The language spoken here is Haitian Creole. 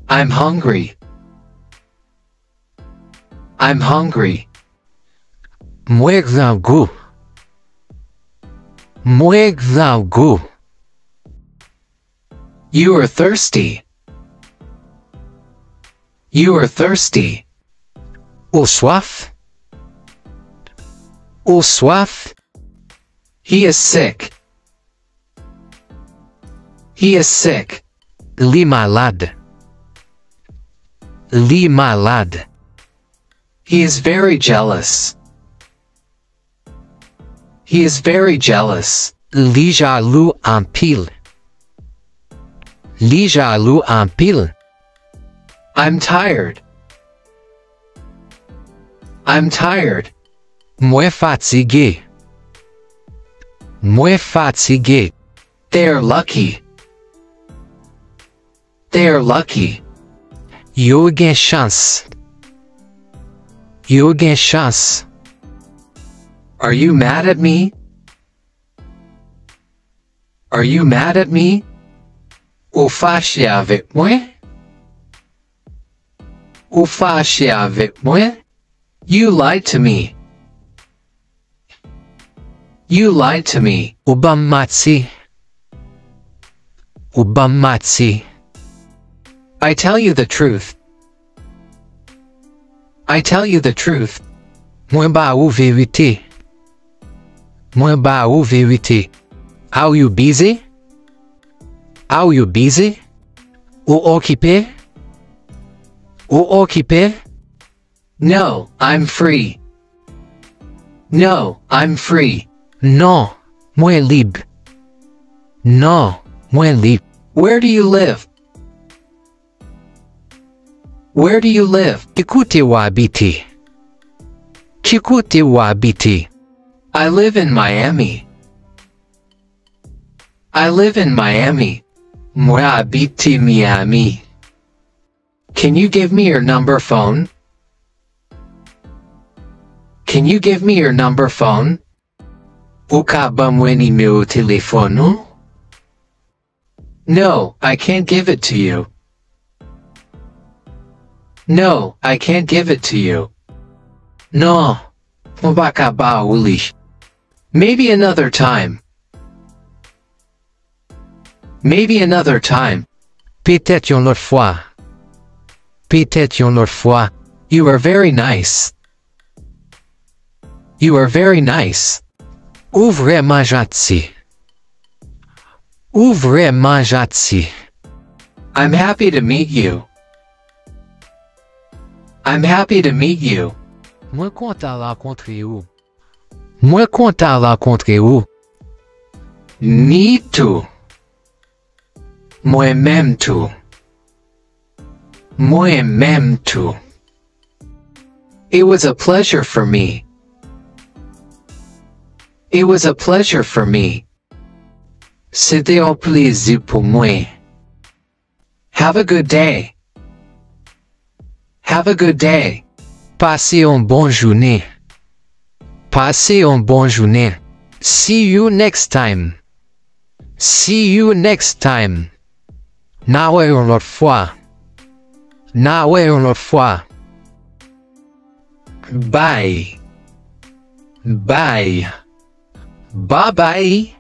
I'm hungry. I'm hungry. Muegzagu. Muegzagu. You are thirsty. You are thirsty. Ou soif. Ou soif. He is sick. He is sick. Li malade. Li malade. He is very jealous. He is very jealous. Li jaloux en pile. Li jaloux en pile. I'm tired. I'm tired. Moi fatigué. Moi fatigué. They are lucky. They are lucky. Yo gen chance. Yo gen chance. Are you mad at me? Are you mad at me? Ou fâché avec moi? Ou fâché avec moi? You lied to me. You lied to me. Ou bam mati. Ou bam mati. I tell you the truth. I tell you the truth. Mwen ba ou verite. Mwen ba ou verite. Are you busy? Are you busy? Ou occupé? Ou occupé? No, I'm free. No, I'm free. Non, mwen libre. Non, mwen libre. Where do you live? Where do you live? Ki koute ou habite? Ki koute ou habite? I live in Miami. I live in Miami. Moi habite Miami. Can you give me your number phone? Can you give me your number phone? Ou ka ba mwen numero telefono? No, I can't give it to you. No, I can't give it to you. Non, mwen ba ka ba ou li. Maybe another time. Maybe another time. Peut-être yon lot fwa. Peut-être yon lot fwa. You are very nice. You are very nice. Ou vreman janti. Ou vreman janti. I'm happy to meet you. I'm happy to meet you. Mwen kontan renkontre ou. Mwen kontan renkontre ou. Me too. Moi-même tout. Moi-même tout. It was a pleasure for me. It was a pleasure for me. C'était un plaisir pour moi. Have a good day. Have a good day. Passez une bonne journée. Passez une bonne journée. See you next time. See you next time. Na wè yon lot fwa. Na wè yon lot fwa. Bye. Bye. Bye bye.